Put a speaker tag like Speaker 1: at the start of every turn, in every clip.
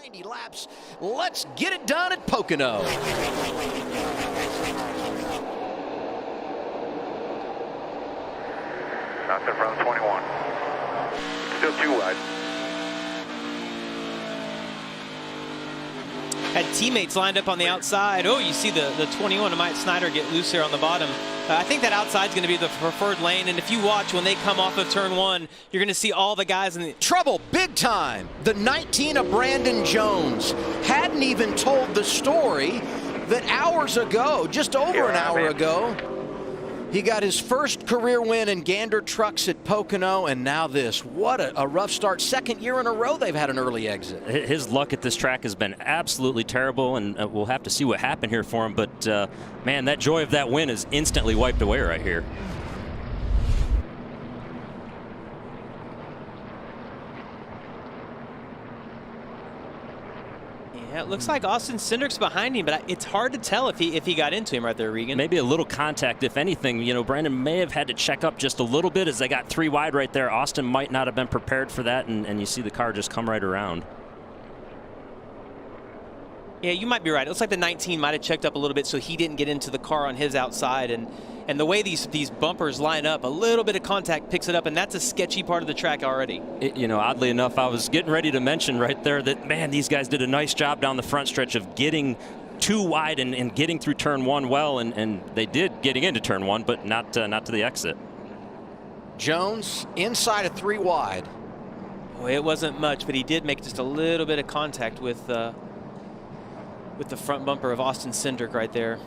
Speaker 1: 90 laps. Let's get it done at Pocono.
Speaker 2: Out there from 21. Still too wide.
Speaker 3: Had teammates lined up on the outside. Oh, you see the 21 Mike Snyder get loose here on the bottom. I think that outside's going to be the preferred lane, and if you watch when they come off of turn one, you're going to see all the guys in the
Speaker 1: trouble big time. The 19 of Brandon Jones hadn't even told the story that hours ago, just over an hour ago, he got his first career win in Gander trucks at Pocono, and now this. What a rough start. Second year in a row they've had an early exit.
Speaker 4: His luck at this track has been absolutely terrible, and we'll have to see what happened here for him. But, man, that joy of that win is instantly wiped away right here.
Speaker 3: Yeah, it looks like Austin Cindric's behind him, but it's hard to tell if he got into him right there, Regan.
Speaker 4: Maybe a little contact, if anything. You know, Brandon may have had to check up just a little bit as they got 3 wide right there. Austin might not have been prepared for that, and you see the car just come right around.
Speaker 3: Yeah, you might be right. It looks like the 19 might have checked up a little bit so he didn't get into the car on his outside. And the way these bumpers line up, a little bit of contact picks it up, and that's a sketchy part of the track already.
Speaker 4: You know, oddly enough, I was getting ready to mention right there that, man, these guys did a nice job down the front stretch of getting 2 wide and getting through turn 1 well, and they did getting into turn 1, but not to the exit.
Speaker 1: Jones inside of 3 wide.
Speaker 3: Boy, it wasn't much, but he did make just a little bit of contact with the front bumper of Austin Cindric right there.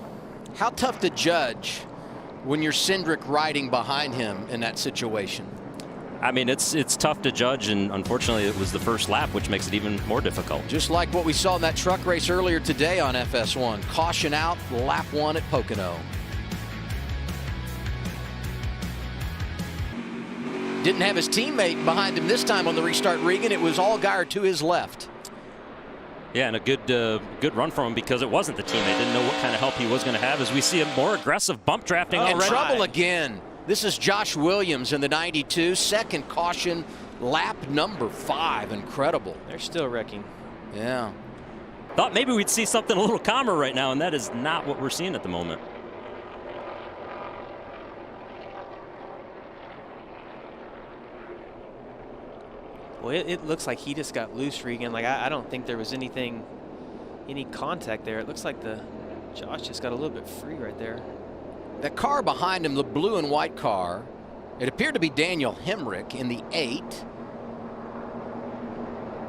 Speaker 1: How tough to judge when you're Cindric riding behind him in that situation?
Speaker 4: I mean, it's tough to judge, and unfortunately it was the first lap, which makes it even more difficult.
Speaker 1: Just like what we saw in that truck race earlier today on FS1. Caution out, lap 1 at Pocono. Didn't have his teammate behind him this time on the restart, Regan. It was Allgaier to his left.
Speaker 4: Yeah, and a good run from him because it wasn't the teammate. Didn't know what kind of help he was going to have as we see a more aggressive bump drafting.
Speaker 1: And trouble again. This is Josh Williams in the 92. Second caution, lap number 5. Incredible.
Speaker 3: They're still wrecking.
Speaker 1: Yeah.
Speaker 4: Thought maybe we'd see something a little calmer right now, and that is not what we're seeing at the moment.
Speaker 3: Well, it looks like he just got loose, Regan. Like, I don't think there was any contact there. It looks like Josh just got a little bit free right there.
Speaker 1: That car behind him, the blue and white car, it appeared to be Daniel Hemrick in the 8.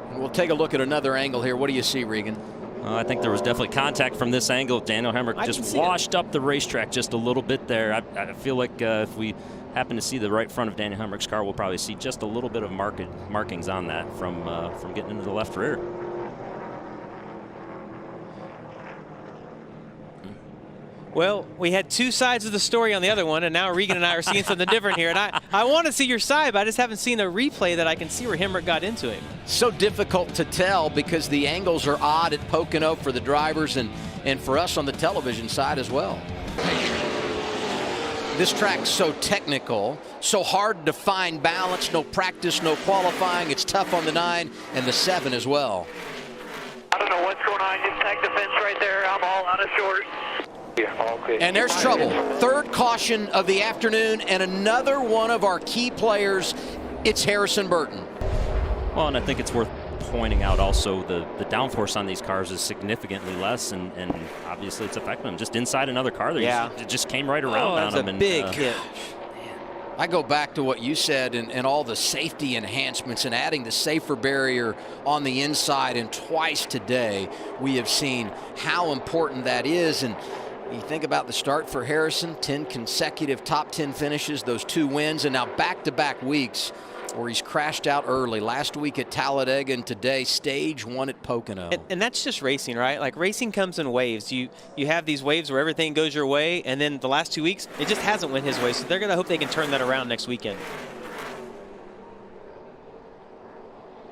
Speaker 1: And we'll take a look at another angle here. What do you see, Regan?
Speaker 4: I think there was definitely contact from this angle. Daniel Hemrick just washed up the racetrack just a little bit there. I feel like if we happen to see the right front of Daniel Hemrick's car, we'll probably see just a little bit of markings on that from getting into the left rear.
Speaker 3: Well, we had 2 sides of the story on the other one, and now Regan and I are seeing something different here. And I want to see your side, but I just haven't seen a replay that I can see where Hemrick got into him.
Speaker 1: So difficult to tell because the angles are odd at Pocono for the drivers and for us on the television side as well. This track's so technical, so hard to find balance, no practice, no qualifying. It's tough on the 9 and the 7 as well.
Speaker 2: I don't know what's going on. Just tagged the fence right there. I'm all out of short. Yeah, okay.
Speaker 1: And there's trouble. Third caution of the afternoon, and another one of our key players. It's Harrison Burton.
Speaker 4: Well, and I think it's worth pointing out also the downforce on these cars is significantly less, and obviously it's affecting them. Just inside another car, it just came right around on them.
Speaker 3: That's a big hit.
Speaker 1: I go back to what you said and all the safety enhancements and adding the safer barrier on the inside, and twice today we have seen how important that is. And you think about the start for Harrison, 10 consecutive top 10 finishes, those 2 wins, and now back-to-back weeks where he's crashed out early. Last week at Talladega, and today stage 1 at Pocono.
Speaker 3: And that's just racing, right? Like, racing comes in waves. You have these waves where everything goes your way, and then the last 2 weeks, it just hasn't went his way. So they're going to hope they can turn that around next weekend.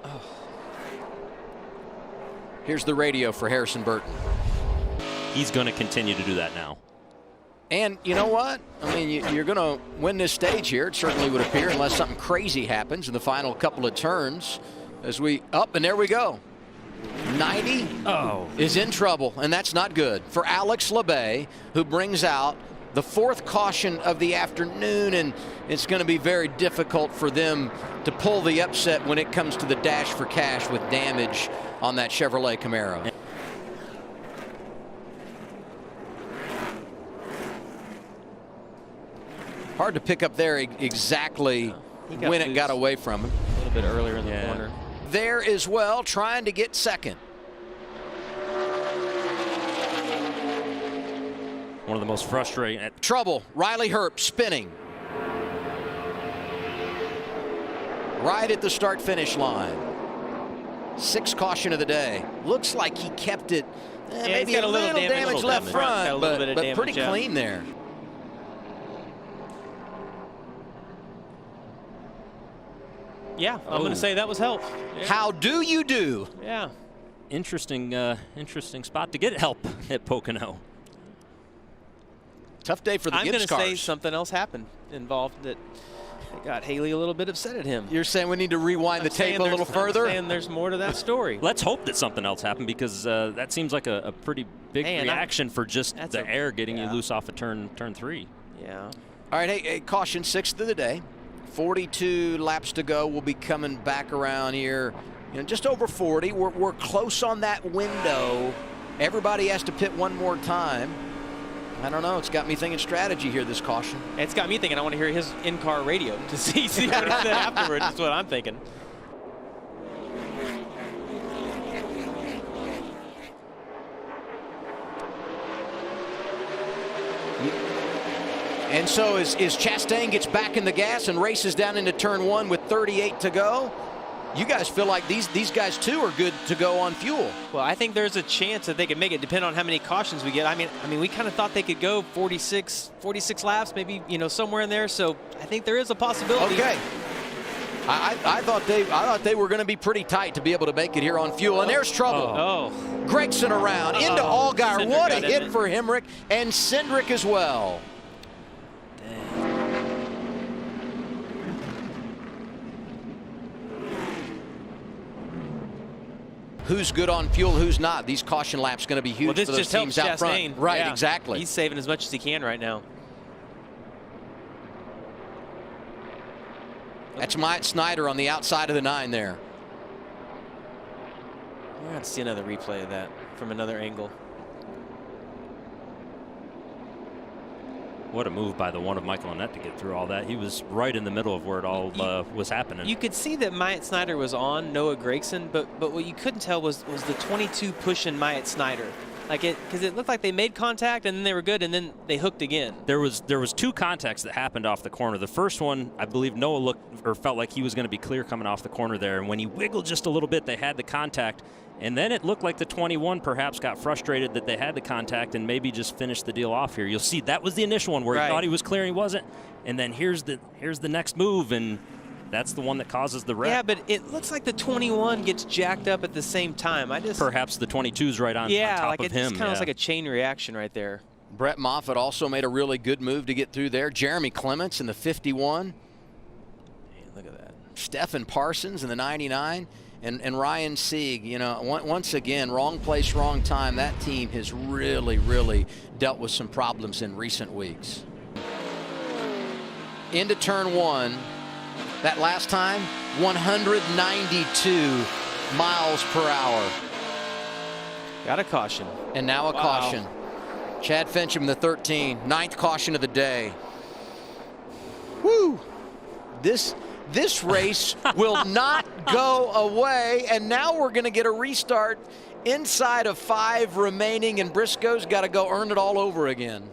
Speaker 1: Oh. Here's the radio for Harrison Burton.
Speaker 4: He's going to continue to do that now.
Speaker 1: And you know what? I mean, you're going to win this stage here. It certainly would appear, unless something crazy happens in the final couple of turns. As we up, and there we go. 90
Speaker 4: Oh.
Speaker 1: is in trouble, and that's not good for Alex Labbe, who brings out the 4th caution of the afternoon, and it's going to be very difficult for them to pull the upset when it comes to the dash for cash with damage on that Chevrolet Camaro. Hard to pick up there exactly when it got away from him.
Speaker 3: A little bit earlier in the corner.
Speaker 1: There as well, trying to get second.
Speaker 4: One of the most frustrating.
Speaker 1: Trouble. Riley Herbst spinning. Right at the start-finish line. 6th caution of the day. Looks like he kept it. Maybe a little damage left front, but pretty clean there.
Speaker 3: Yeah, I'm going to say that was help. Yeah.
Speaker 1: How do you do?
Speaker 3: Yeah.
Speaker 4: Interesting spot to get help at Pocono.
Speaker 1: Tough day for the Gibbs cars.
Speaker 3: I'm going to say something else happened involved that got Haley a little bit upset at him.
Speaker 1: You're saying we need to rewind the tape a little further?
Speaker 3: I'm saying there's more to that story.
Speaker 4: Let's hope that something else happened, because that seems like a pretty big reaction for just the air getting you loose off of turn 3.
Speaker 3: Yeah.
Speaker 1: All right, hey, caution 6th of the day. 42 laps to go. We'll be coming back around here, just over 40. We're close on that window. Everybody has to pit one more time. I don't know. It's got me thinking strategy here, this caution.
Speaker 3: It's got me thinking I want to hear his in-car radio to see what he said afterwards. That's what I'm thinking.
Speaker 1: And so as Chastain gets back in the gas and races down into turn 1 with 38 to go, you guys feel like these guys too are good to go on fuel.
Speaker 3: Well, I think there's a chance that they could make it, depending on how many cautions we get. I mean, we kind of thought they could go 46 laps, maybe, somewhere in there. So I think there is a possibility.
Speaker 1: Okay. I thought they were going to be pretty tight to be able to make it here on fuel. And there's trouble.
Speaker 3: Oh.
Speaker 1: Gregson around into Allgaier.
Speaker 3: Cindric
Speaker 1: What a hit for Hemrick and Cindric as well. Who's good on fuel, who's not. These caution laps going to be huge for those teams out front. Right,
Speaker 3: yeah.
Speaker 1: Exactly.
Speaker 3: He's saving as much as he can right now.
Speaker 1: That's Myatt Snider on the outside of the 9 there.
Speaker 3: We're going to see another replay of that from another angle.
Speaker 4: What a move by the one of Michael Annett to get through all that. He was right in the middle of where it all was happening.
Speaker 3: You could see that Myatt Snider was on Noah Gragson, but what you couldn't tell was the 22 pushing Myatt Snider. Because it looked like they made contact and then they were good and then they hooked again.
Speaker 4: There was 2 contacts that happened off the corner. The first one, I believe Noah looked or felt like he was going to be clear coming off the corner there. And when he wiggled just a little bit, they had the contact. And then it looked like the 21 perhaps got frustrated that they had the contact and maybe just finished the deal off here. You'll see that was the initial one where he thought he was clear and he wasn't. And then here's the next move, and that's the one that causes the wreck.
Speaker 3: Yeah, but it looks like the 21 gets jacked up at the same time.
Speaker 4: Perhaps the 22's right on top of him.
Speaker 3: Yeah, it kind of was like a chain reaction right there.
Speaker 1: Brett Moffitt also made a really good move to get through there. Jeremy Clements in the 51.
Speaker 3: Hey, look at that.
Speaker 1: Stephen Parsons in the 99. And Ryan Sieg, once again, wrong place, wrong time. That team has really, really dealt with some problems in recent weeks. Into turn 1. That last time, 192 miles per hour.
Speaker 3: Got a caution.
Speaker 1: And now a caution. Chad Fincham, the 13, 9th caution of the day. Woo! This race will not go away, and now we're going to get a restart inside of 5 remaining, and Briscoe's got to go earn it all over again.